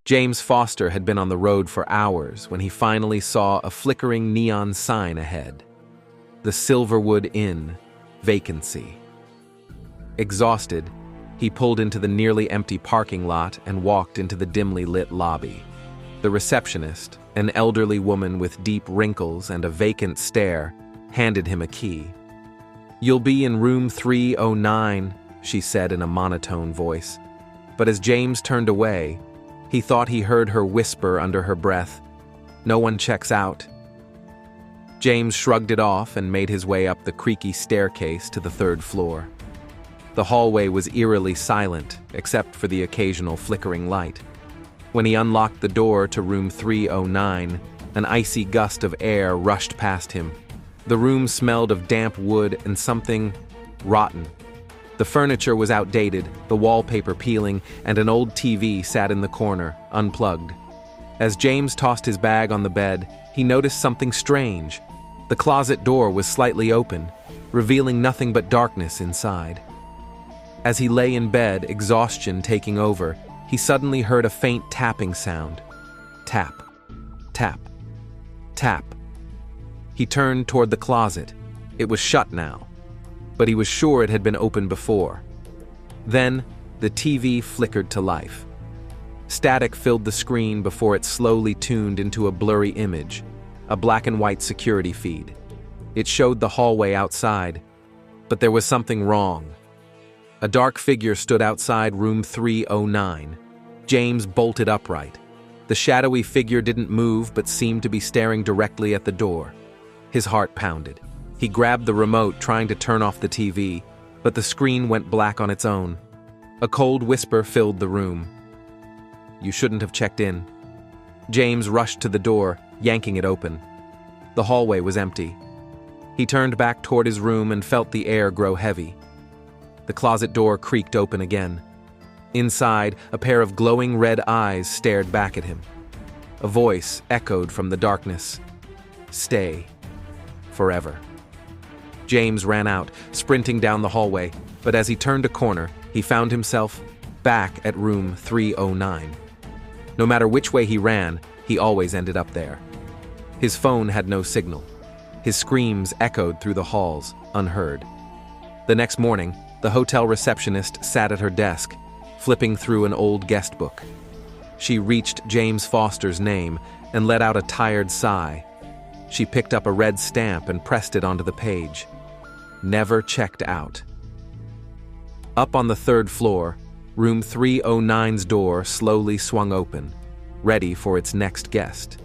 James Foster had been on the road for hours when he finally saw a flickering neon sign ahead. The Silverwood Inn, vacancy. Exhausted, he pulled into the nearly empty parking lot and walked into the dimly lit lobby. The receptionist, an elderly woman with deep wrinkles and a vacant stare, handed him a key. "You'll be in room 309, she said in a monotone voice. But as James turned away, he thought he heard her whisper under her breath, "No one checks out." James shrugged it off and made his way up the creaky staircase to the third floor. The hallway was eerily silent, except for the occasional flickering light. When he unlocked the door to room 309, an icy gust of air rushed past him. The room smelled of damp wood and something rotten. The furniture was outdated, the wallpaper peeling, and an old TV sat in the corner, unplugged. As James tossed his bag on the bed, he noticed something strange. The closet door was slightly open, revealing nothing but darkness inside. As he lay in bed, exhaustion taking over, he suddenly heard a faint tapping sound. Tap, tap, tap. He turned toward the closet. It was shut now, but he was sure it had been opened before. Then, the TV flickered to life. Static filled the screen before it slowly tuned into a blurry image, a black and white security feed. It showed the hallway outside, but there was something wrong. A dark figure stood outside room 309. James bolted upright. The shadowy figure didn't move but seemed to be staring directly at the door. His heart pounded. He grabbed the remote, trying to turn off the TV, but the screen went black on its own. A cold whisper filled the room. "You shouldn't have checked in." James rushed to the door, yanking it open. The hallway was empty. He turned back toward his room and felt the air grow heavy. The closet door creaked open again. Inside, a pair of glowing red eyes stared back at him. A voice echoed from the darkness. "Stay. Forever." James ran out, sprinting down the hallway, but as he turned a corner, he found himself back at room 309. No matter which way he ran, he always ended up there. His phone had no signal. His screams echoed through the halls, unheard. The next morning, the hotel receptionist sat at her desk, flipping through an old guest book. She reached James Foster's name and let out a tired sigh. She picked up a red stamp and pressed it onto the page. Never checked out. Up on the third floor, room 309's door slowly swung open, ready for its next guest.